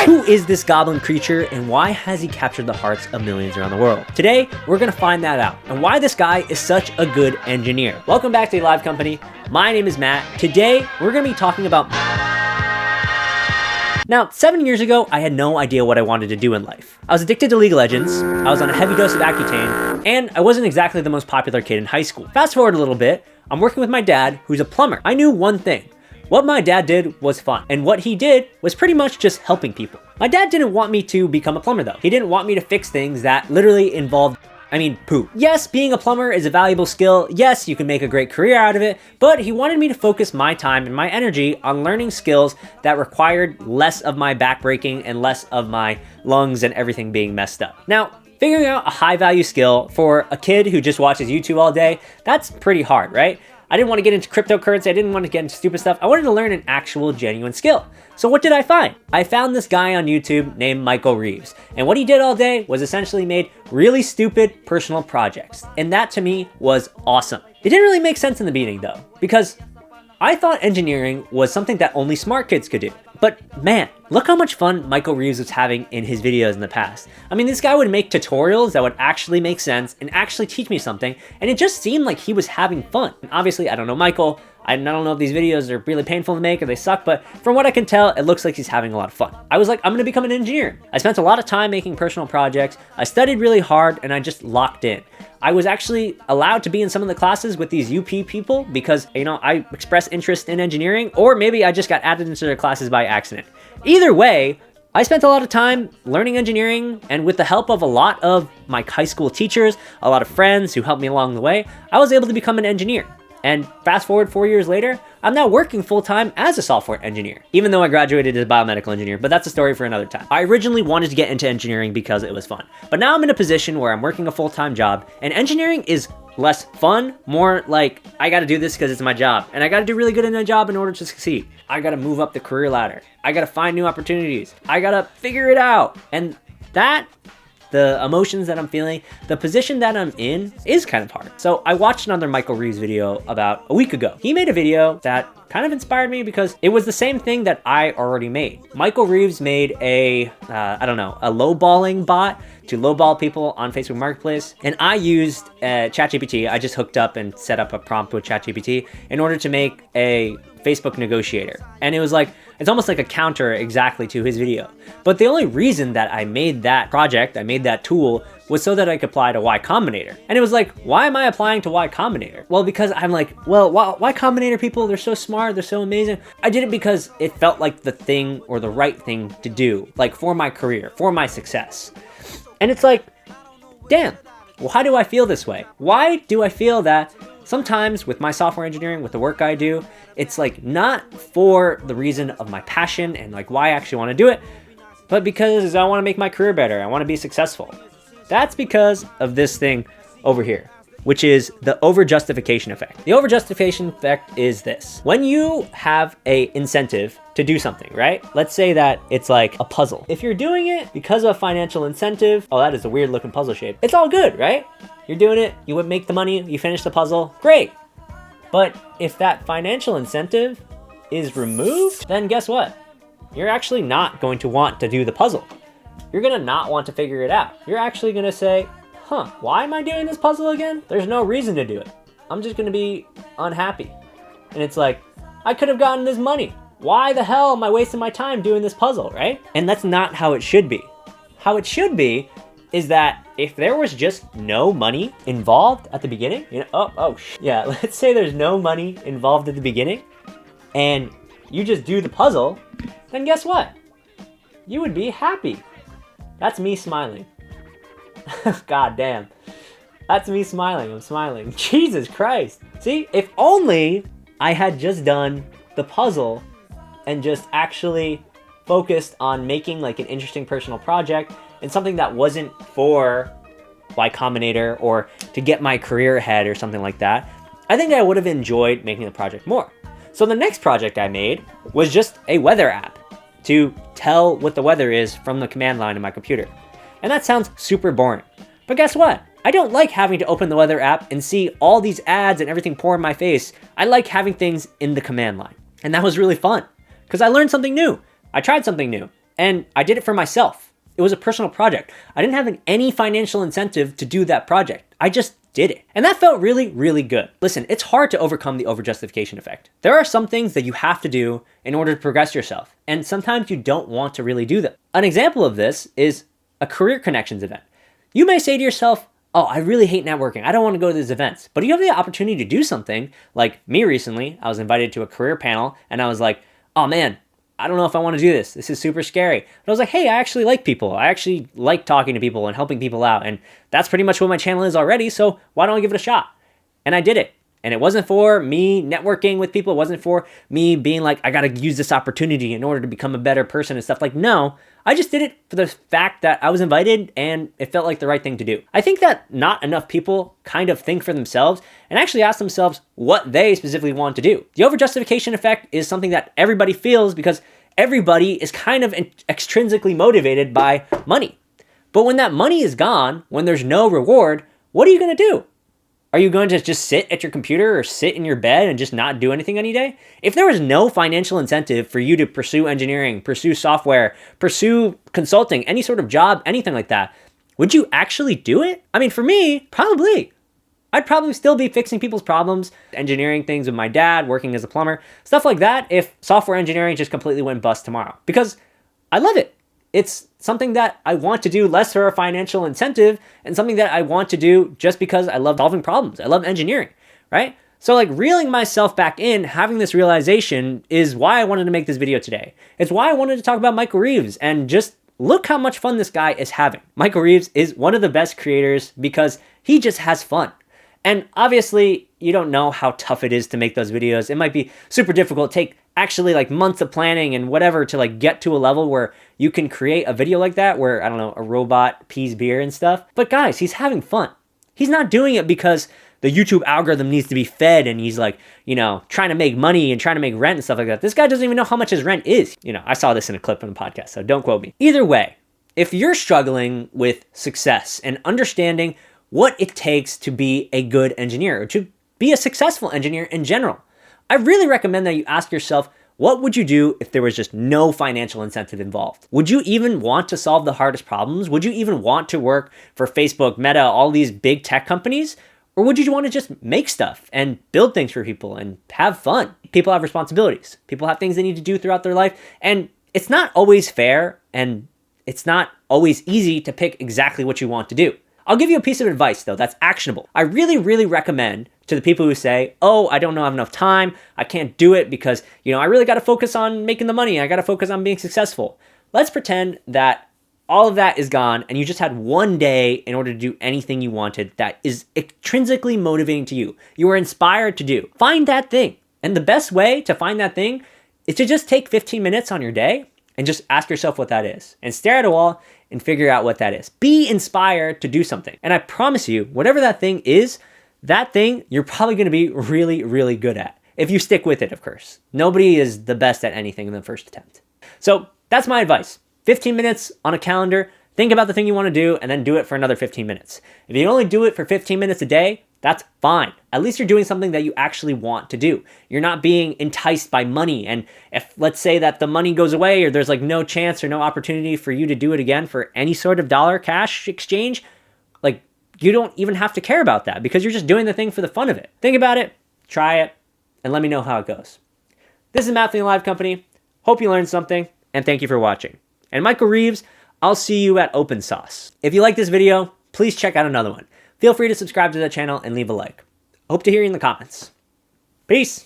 Who is this goblin creature and why has he captured the hearts of millions around the world? Today, we're gonna find that out and why this guy is such a good engineer. Welcome back to the Live Company. My name is Matt. Today, we're gonna be talking about... Now, 7 years ago, I had no idea what I wanted to do in life. I was addicted to League of Legends, I was on a heavy dose of Accutane, and I wasn't exactly the most popular kid in high school. Fast forward a little bit, I'm working with my dad, who's a plumber. I knew one thing. What my dad did was fun, and what he did was pretty much just helping people. My dad didn't want me to become a plumber though. He didn't want me to fix things that literally involved poop. Yes, being a plumber is a valuable skill. Yes, you can make a great career out of it, but he wanted me to focus my time and my energy on learning skills that required less of my back breaking and less of my lungs and everything being messed up. Now, figuring out a high value skill for a kid who just watches YouTube all day, that's pretty hard, right? I didn't want to get into cryptocurrency. I didn't want to get into stupid stuff. I wanted to learn an actual genuine skill. So what did I find? I found this guy on YouTube named Michael Reeves. And what he did all day was essentially made really stupid personal projects. And that to me was awesome. It didn't really make sense in the beginning though, because I thought engineering was something that only smart kids could do. But man, look how much fun Michael Reeves was having in his videos in the past. I mean, this guy would make tutorials that would actually make sense and actually teach me something, and it just seemed like he was having fun. And obviously, I don't know Michael. I don't know if these videos are really painful to make or they suck, but from what I can tell, it looks like he's having a lot of fun. I was like, I'm gonna become an engineer. I spent a lot of time making personal projects. I studied really hard and I just locked in. I was actually allowed to be in some of the classes with these UP people because, I expressed interest in engineering, or maybe I just got added into their classes by accident. Either way, I spent a lot of time learning engineering, and with the help of a lot of my high school teachers, a lot of friends who helped me along the way, I was able to become an engineer. And fast forward 4 years later, I'm now working full-time as a software engineer, even though I graduated as a biomedical engineer, but that's a story for another time. I originally wanted to get into engineering because it was fun, but now I'm in a position where I'm working a full-time job, and engineering is less fun, more like, I gotta do this because it's my job, and I gotta do really good in my job in order to succeed. I gotta move up the career ladder. I gotta find new opportunities. I gotta figure it out. And the emotions that I'm feeling, the position that I'm in is kind of hard. So I watched another Michael Reeves video about a week ago. He made a video that kind of inspired me because it was the same thing that I already made. Michael Reeves made a lowballing bot to lowball people on Facebook Marketplace. And I used ChatGPT. I just hooked up and set up a prompt with ChatGPT in order to make a Facebook negotiator. And it was like, it's almost like a counter exactly to his video. But the only reason that I made that project, I made that tool, was so that I could apply to Y Combinator. And it was like, why am I applying to Y Combinator? Well, because I'm like, well, Y Combinator people, they're so smart, they're so amazing. I did it because it felt like the thing or the right thing to do, like for my career, for my success. And it's like, damn, why do I feel this way? Why do I feel that sometimes with my software engineering, with the work I do, it's like not for the reason of my passion and like why I actually want to do it, but because I want to make my career better. I want to be successful. That's because of this thing over here, which is the over-justification effect. The over-justification effect is this. When you have a incentive to do something, right? Let's say that it's like a puzzle. If you're doing it because of a financial incentive, oh, that is a weird looking puzzle shape. It's all good, right? You're doing it, you would make the money, you finish the puzzle, great. But if that financial incentive is removed, then guess what? You're actually not going to want to do the puzzle. You're gonna not want to figure it out. You're actually gonna say, why am I doing this puzzle again? There's no reason to do it. I'm just gonna be unhappy. And it's like, I could have gotten this money. Why the hell am I wasting my time doing this puzzle, right? And that's not how it should be. How it should be is that if there was just no money involved at the beginning, let's say there's no money involved at the beginning and you just do the puzzle, then guess what? You would be happy. That's me smiling. God damn. That's me smiling. I'm smiling. Jesus Christ. See, if only I had just done the puzzle and just actually focused on making like an interesting personal project and something that wasn't for Y Combinator or to get my career ahead or something like that, I think I would have enjoyed making the project more. So the next project I made was just a weather app to tell what the weather is from the command line in my computer. And that sounds super boring. But guess what? I don't like having to open the weather app and see all these ads and everything pour in my face. I like having things in the command line. And that was really fun because I learned something new. I tried something new. And I did it for myself. It was a personal project. I didn't have any financial incentive to do that project. I just did it. And that felt really, really good. Listen, it's hard to overcome the overjustification effect. There are some things that you have to do in order to progress yourself, and sometimes you don't want to really do them. An example of this is a career connections event. You may say to yourself, oh, I really hate networking. I don't want to go to these events. But you have the opportunity to do something. Like me recently, I was invited to a career panel and I was like, oh man, I don't know if I want to do this. This is super scary. But I was like, hey, I actually like people. I actually like talking to people and helping people out. And that's pretty much what my channel is already. So why don't I give it a shot? And I did it. And it wasn't for me networking with people. It wasn't for me being like, I got to use this opportunity in order to become a better person and stuff. Like, no, I just did it for the fact that I was invited and it felt like the right thing to do. I think that not enough people kind of think for themselves and actually ask themselves what they specifically want to do. The overjustification effect is something that everybody feels because everybody is kind of extrinsically motivated by money. But when that money is gone, when there's no reward, what are you going to do? Are you going to just sit at your computer or sit in your bed and just not do anything any day? If there was no financial incentive for you to pursue engineering, pursue software, pursue consulting, any sort of job, anything like that, would you actually do it? I mean, for me, probably. I'd probably still be fixing people's problems, engineering things with my dad, working as a plumber, stuff like that if software engineering just completely went bust tomorrow. Because I love it. It's something that I want to do less for a financial incentive and something that I want to do just because I love solving problems. I love engineering, right? So like reeling myself back in, having this realization is why I wanted to make this video today. It's why I wanted to talk about Michael Reeves and just look how much fun this guy is having. Michael Reeves is one of the best creators because he just has fun. And obviously, you don't know how tough it is to make those videos. It might be super difficult, take actually like months of planning and whatever to like get to a level where you can create a video like that where, I don't know, a robot pees beer and stuff. But guys, he's having fun. He's not doing it because the YouTube algorithm needs to be fed and he's like, you know, trying to make money and trying to make rent and stuff like that. This guy doesn't even know how much his rent is. You know, I saw this in a clip on the podcast, so don't quote me. Either way, if you're struggling with success and understanding what it takes to be a good engineer or to be a successful engineer in general, I really recommend that you ask yourself, what would you do if there was just no financial incentive involved? Would you even want to solve the hardest problems? Would you even want to work for Facebook, Meta, all these big tech companies? Or would you want to just make stuff and build things for people and have fun? People have responsibilities. People have things they need to do throughout their life. And it's not always fair and it's not always easy to pick exactly what you want to do. I'll give you a piece of advice though that's actionable. I really, really recommend to the people who say, oh, I don't know, I have enough time. I can't do it because, you know, I really got to focus on making the money. I got to focus on being successful. Let's pretend that all of that is gone and you just had one day in order to do anything you wanted that is intrinsically motivating to you. You were inspired to do. Find that thing. And the best way to find that thing is to just take 15 minutes on your day and just ask yourself what that is and stare at a wall and figure out what that is. Be inspired to do something. And I promise you, whatever that thing is, that thing you're probably going to be really, really good at. If you stick with it, of course. Nobody is the best at anything in the first attempt. So that's my advice. 15 minutes on a calendar, think about the thing you want to do, and then do it for another 15 minutes. If you only do it for 15 minutes a day, that's fine. At least you're doing something that you actually want to do. You're not being enticed by money. And if let's say that the money goes away or there's like no chance or no opportunity for you to do it again for any sort of dollar cash exchange, like you don't even have to care about that because you're just doing the thing for the fun of it. Think about it, try it, and let me know how it goes. This is Matt from the Live Company. Hope you learned something, and thank you for watching. And Michael Reeves, I'll see you at Open Sauce. If you like this video, please check out another one. Feel free to subscribe to the channel and leave a like. Hope to hear you in the comments. Peace.